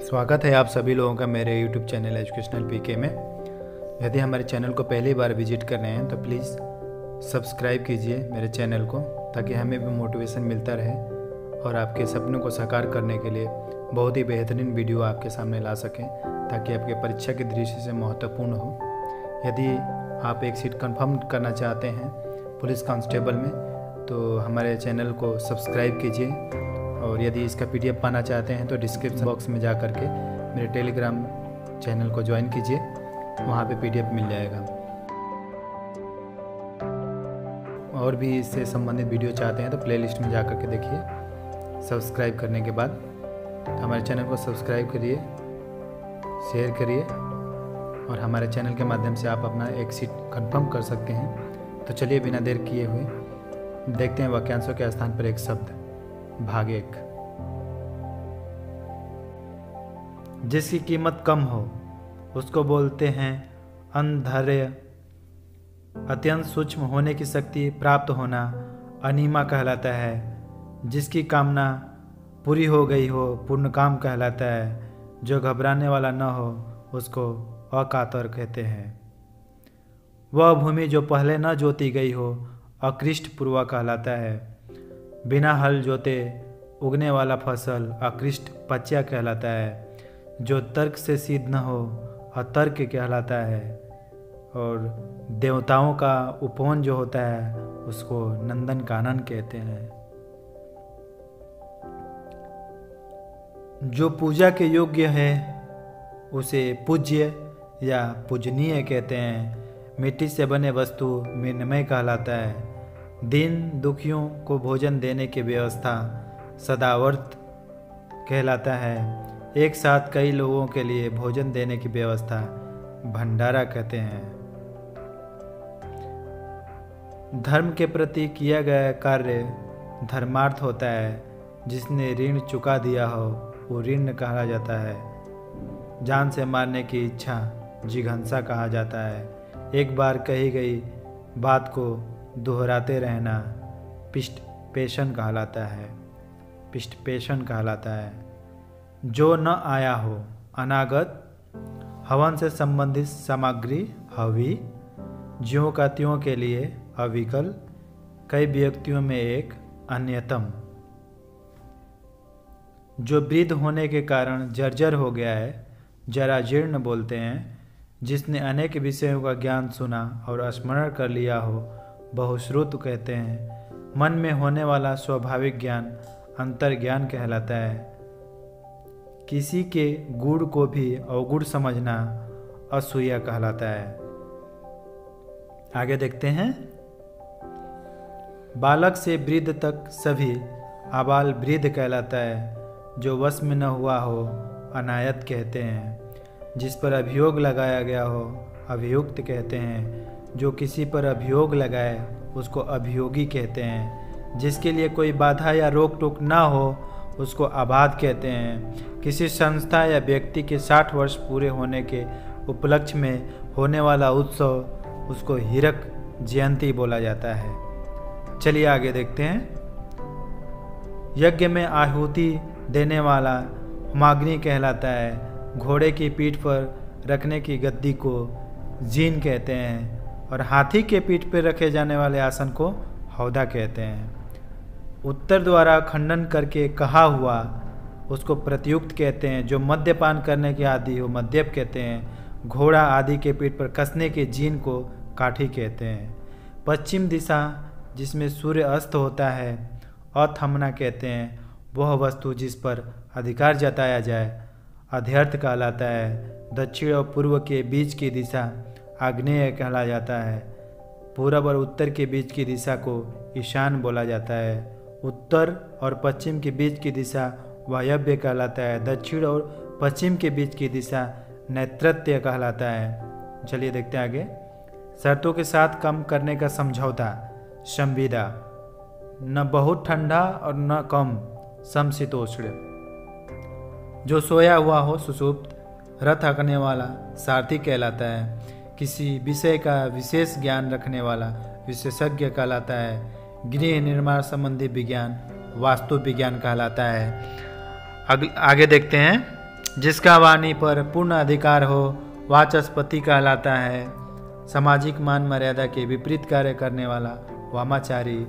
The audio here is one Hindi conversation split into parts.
स्वागत है आप सभी लोगों का मेरे YouTube चैनल एजुकेशनल पीके में। यदि हमारे चैनल को पहली बार विजिट कर रहे हैं तो प्लीज़ सब्सक्राइब कीजिए मेरे चैनल को, ताकि हमें भी मोटिवेशन मिलता रहे और आपके सपनों को साकार करने के लिए बहुत ही बेहतरीन वीडियो आपके सामने ला सकें, ताकि आपके परीक्षा की दृष्टि से महत्वपूर्ण हो। यदि आप एक सीट कंफर्म करना चाहते हैं पुलिस कांस्टेबल में तो हमारे चैनल को सब्सक्राइब कीजिए, और यदि इसका PDF पाना चाहते हैं तो डिस्क्रिप्शन बॉक्स में जा कर के मेरे टेलीग्राम चैनल को ज्वाइन कीजिए, वहाँ पे PDF मिल जाएगा। और भी इससे संबंधित वीडियो चाहते हैं तो प्लेलिस्ट में जा कर के देखिए। सब्सक्राइब करने के बाद तो हमारे चैनल को सब्सक्राइब करिए, शेयर करिए, और हमारे चैनल के माध्यम से आप अपना एक सीट कंफर्म कर सकते हैं। तो चलिए बिना देर किए हुए देखते हैं वाक्यांशों के स्थान पर एक शब्द। भाग 1। जिसकी कीमत कम हो उसको बोलते हैं अंधर्य। अत्यंत सूक्ष्म होने की शक्ति प्राप्त होना अनिमा कहलाता है। जिसकी कामना पूरी हो गई हो पूर्ण काम कहलाता है। जो घबराने वाला न हो उसको अकातर कहते हैं। वह भूमि जो पहले न जोती गई हो अकृष्ट पूर्वा कहलाता है। बिना हल जोते उगने वाला फसल अकृष्ट पच्या कहलाता है। जो तर्क से सिद्ध न हो अतर्क कहलाता है। और देवताओं का उपवन जो होता है उसको नंदन कानन कहते हैं। जो पूजा के योग्य है उसे पूज्य या पूजनीय कहते हैं। मिट्टी से बने वस्तु मृण्मय कहलाता है। दीन दुखियों को भोजन देने की व्यवस्था सदावर्त कहलाता है। एक साथ कई लोगों के लिए भोजन देने की व्यवस्था भंडारा कहते हैं। धर्म के प्रति किया गया कार्य धर्मार्थ होता है। जिसने ऋण चुका दिया हो वो ऋण कहा जाता है। जान से मारने की इच्छा जिघंसा कहा जाता है। एक बार कही गई बात को दोहराते रहना पिष्टपेशन कहलाता है। पिष्टपेशन कहलाता है। जो न आया हो अनागत। हवन से संबंधित सामग्री हवी। ज्यों का त्यों के लिए अविकल। कई व्यक्तियों में एक अन्यतम। जो वृद्ध होने के कारण जर्जर हो गया है जरा जीर्ण बोलते हैं। जिसने अनेक विषयों का ज्ञान सुना और स्मरण कर लिया हो बहुश्रुत कहते हैं। मन में होने वाला स्वाभाविक ज्ञान अंतर्ज्ञान कहलाता है। किसी के गुण को भी अवगुण समझना असूया कहलाता है। आगे देखते हैं। बालक से वृद्ध तक सभी आबाल वृद्ध कहलाता है। जो वश में न हुआ हो अनायत कहते हैं। जिस पर अभियोग लगाया गया हो अभियुक्त कहते हैं। जो किसी पर अभियोग लगाए उसको अभियोगी कहते हैं। जिसके लिए कोई बाधा या रोक टोक ना हो उसको आबाद कहते हैं। किसी संस्था या व्यक्ति के 60 वर्ष पूरे होने के उपलक्ष्य में होने वाला उत्सव उसको हीरक जयंती बोला जाता है। चलिए आगे देखते हैं। यज्ञ में आहुति देने वाला होमाग्नि कहलाता है। घोड़े की पीठ पर रखने की गद्दी को जीन कहते हैं, और हाथी के पीठ पर रखे जाने वाले आसन को हौदा कहते हैं। उत्तर द्वारा खंडन करके कहा हुआ उसको प्रत्युक्त कहते हैं। जो मद्यपान करने के आदि हो मद्यप कहते हैं। घोड़ा आदि के पीठ पर कसने के जीन को काठी कहते हैं। पश्चिम दिशा जिसमें सूर्य अस्त होता है अथमना कहते हैं। वह वस्तु जिस पर अधिकार जताया जाए अध्यर्थ कहलाता है। दक्षिण और पूर्व के बीच की दिशा आग्नेय कहला जाता है। पूरब और उत्तर के बीच की दिशा को ईशान बोला जाता है। उत्तर और पश्चिम के बीच की दिशा वायव्य कहलाता है। दक्षिण और पश्चिम के बीच की दिशा नैऋत्य कहलाता है। चलिए देखते हैं आगे। शर्तों के साथ कम करने का समझौता संविदा। न बहुत ठंडा और न कम समशीतोष्ण। जो सोया हुआ हो सुषुप्त। रथ हाँकने वाला सारथी कहलाता है। किसी विषय का विशेष ज्ञान रखने वाला विशेषज्ञ कहलाता है। गृह निर्माण संबंधी विज्ञान वास्तु विज्ञान कहलाता है। आगे देखते हैं। जिसका वाणी पर पूर्ण अधिकार हो वाचस्पति कहलाता है। सामाजिक मान मर्यादा के विपरीत कार्य करने वाला वामाचारी,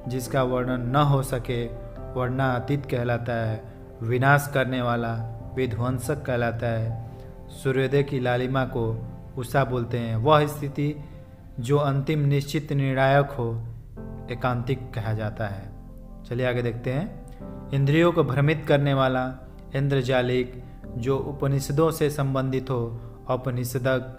जिसका वर्णन न हो सके वर्णनातीत कहलाता है। विनाश करने वाला विध्वंसक कहलाता है। सूर्योदय की लालिमा को उषा बोलते हैं। वह स्थिति जो अंतिम निश्चित निर्णायक हो एकांतिक कहा जाता है। चलिए आगे देखते हैं। इंद्रियों को भ्रमित करने वाला इंद्रजालिक, जो उपनिषदों से संबंधित हो औपनिषदक।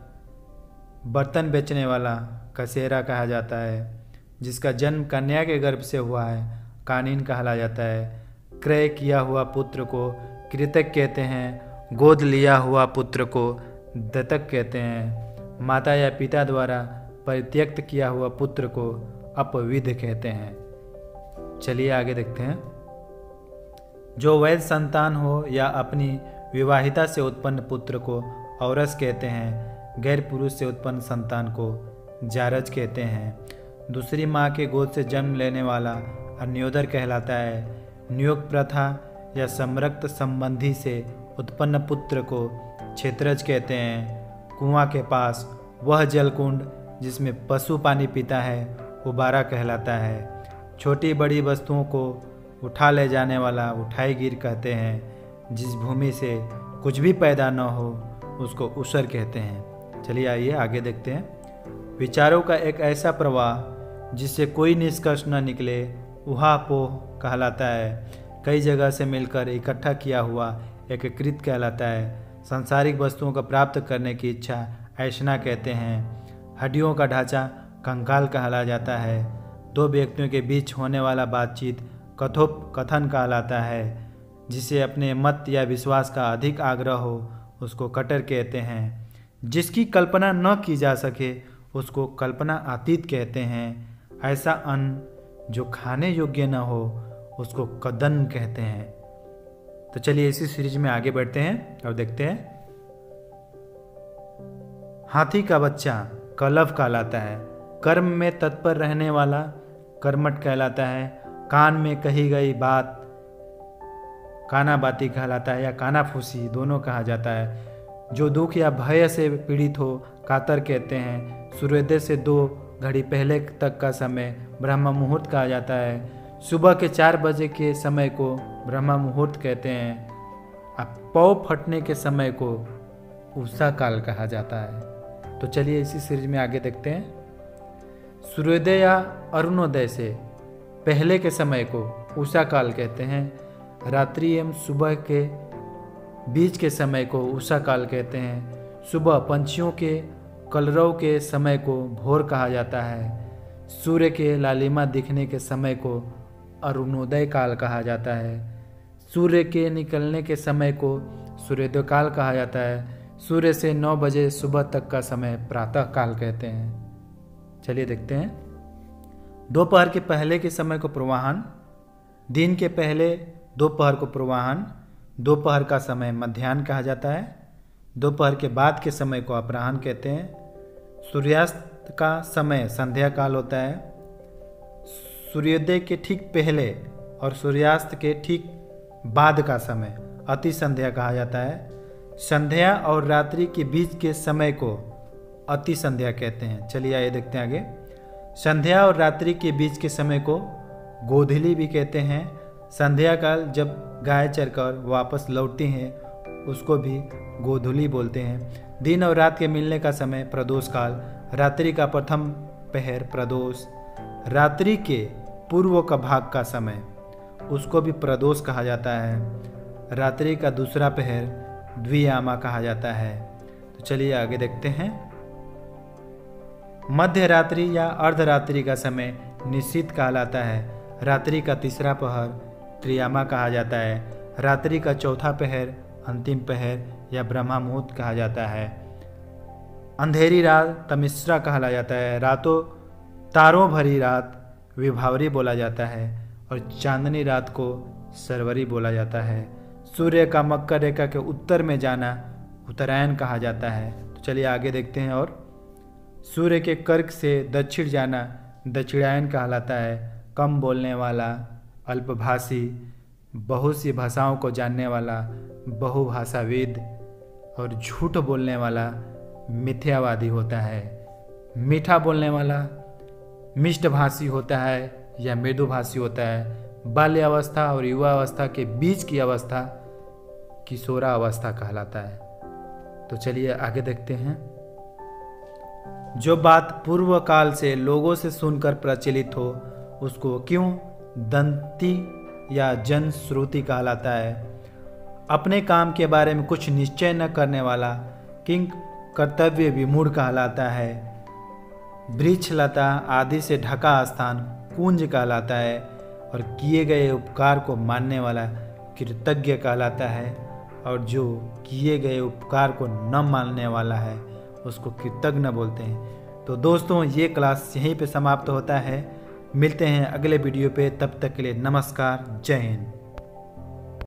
बर्तन बेचने वाला कसेरा कहा जाता है। जिसका जन्म कन्या के गर्भ से हुआ है कानीन कहला जाता है। क्रय किया हुआ पुत्र को कृतक कहते हैं। गोद लिया हुआ पुत्र को दत्तक कहते हैं। माता या पिता द्वारा परित्यक्त किया हुआ पुत्र को अपविध कहते हैं। चलिए आगे देखते हैं। जो वैध संतान हो या अपनी विवाहिता से उत्पन्न पुत्र को औरस कहते हैं। गैर पुरुष से उत्पन्न संतान को जारज कहते हैं। दूसरी माँ के गोद से जन्म लेने वाला अन्योदर कहलाता है। नियोग प्रथा या समरक्त संबंधी से उत्पन्न पुत्र को क्षेत्रज कहते हैं। कुआं के पास वह जलकुंड जिसमें पशु पानी पीता है उबारा कहलाता है। छोटी बड़ी वस्तुओं को उठा ले जाने वाला उठाईगिर कहते हैं। जिस भूमि से कुछ भी पैदा न हो उसको उसर कहते हैं। चलिए आइए आगे देखते हैं। विचारों का एक ऐसा प्रवाह जिससे कोई निष्कर्ष न निकले ऊहापोह कहलाता है। कई जगह से मिलकर इकट्ठा किया हुआ एकीकृत कहलाता है। सांसारिक वस्तुओं को प्राप्त करने की इच्छा ऐशना कहते हैं। हड्डियों का ढांचा कंकाल कहला जाता है। दो व्यक्तियों के बीच होने वाला बातचीत कथोपकथन कहलाता है। जिसे अपने मत या विश्वास का अधिक आग्रह हो उसको कटर कहते हैं। जिसकी कल्पना न की जा सके उसको कल्पना अतीत कहते हैं। ऐसा अन्न जो खाने योग्य न हो उसको कदन कहते हैं। तो चलिए इसी सीरीज में आगे बढ़ते हैं और देखते हैं। हाथी का बच्चा कलव कहलाता है। कर्म में तत्पर रहने वाला कर्मठ कहलाता है। कान में कही गई बात कानाबाती कहलाता है या कानाफूसी दोनों कहा जाता है। जो दुख या भय से पीड़ित हो कातर कहते हैं। सूर्योदय से 2 घड़ी पहले तक का समय ब्रह्म मुहूर्त कहा जाता है। सुबह के 4 बजे के समय को ब्रह्म मुहूर्त कहते हैं। अब पौ फटने के समय को उषा काल कहा जाता है। तो चलिए इसी सीरीज में आगे देखते हैं। सूर्योदय या अरुणोदय से पहले के समय को उषा काल कहते हैं। रात्रि एवं सुबह के बीच के समय को उषा काल कहते हैं। सुबह पंछियों के कलरव के समय को भोर कहा जाता है। सूर्य के लालिमा दिखने के समय को अरुणोदय काल कहा जाता है। सूर्य के निकलने के समय को सूर्योदय काल कहा जाता है। सूर्य से 9 बजे सुबह तक का समय प्रातः काल कहते हैं। चलिए देखते हैं। दोपहर के पहले के समय को पूर्वाह्न, दिन के पहले दोपहर को पूर्वाह्न, दोपहर का समय मध्याह्न कहा जाता है। दोपहर के बाद के समय को अपराह्न कहते हैं। सूर्यास्त का समय संध्या काल होता है। सूर्योदय के ठीक पहले और सूर्यास्त के ठीक बाद का समय अति संध्या कहा जाता है। संध्या और रात्रि के बीच के समय को अति संध्या कहते हैं। चलिए आइए देखते हैं आगे। संध्या और रात्रि के बीच के समय को गोधूली भी कहते हैं। संध्या काल जब गाय चरकर वापस लौटती हैं उसको भी गोधूली बोलते हैं। दिन और रात के मिलने का समय प्रदोष काल। रात्रि का प्रथम पहर प्रदोष। रात्रि के पूर्व का भाग का समय उसको भी प्रदोष कहा जाता है। रात्रि का दूसरा पहर द्वियामा कहा जाता है। तो चलिए आगे देखते हैं। मध्य रात्रि या अर्धरात्रि का समय निश्चित कहलाता है। रात्रि का तीसरा पहर त्रियामा कहा जाता है। रात्रि का चौथा पहर अंतिम पहर या ब्रह्मा मुहूर्त कहा जाता है। अंधेरी रात तमिश्रा कहला जाता है। रातों तारों भरी रात विभावरी बोला जाता है और चांदनी रात को सरवरी बोला जाता है। सूर्य का मकर रेखा के उत्तर में जाना उत्तरायण कहा जाता है। तो चलिए आगे देखते हैं। और सूर्य के कर्क से दक्षिण जाना दक्षिणायन कहलाता है। कम बोलने वाला अल्पभाषी बहुत सी भाषाओं को जानने वाला बहुभाषाविद और झूठ बोलने वाला मिथ्यावादी होता है। मीठा बोलने वाला मिष्टभाषी होता है या मृदुभाषी होता है। बाल्यावस्था और युवावस्था के बीच की अवस्था किशोरावस्था कहलाता है। तो चलिए आगे देखते हैं। जो बात पूर्व काल से लोगों से सुनकर प्रचलित हो उसको क्यों दंती या जनश्रुति कहलाता है। अपने काम के बारे में कुछ निश्चय न करने वाला किंग कर्तव्य विमूढ़ कहलाता है। वृक्षलता आदि से ढका स्थान कुंज कहलाता है और किए गए उपकार को मानने वाला कृतज्ञ कहलाता है और जो किए गए उपकार को न मानने वाला है उसको कृतज्ञ बोलते हैं। तो दोस्तों ये क्लास यहीं पे समाप्त होता है। मिलते हैं अगले वीडियो पे, तब तक के लिए नमस्कार, जय हिंद।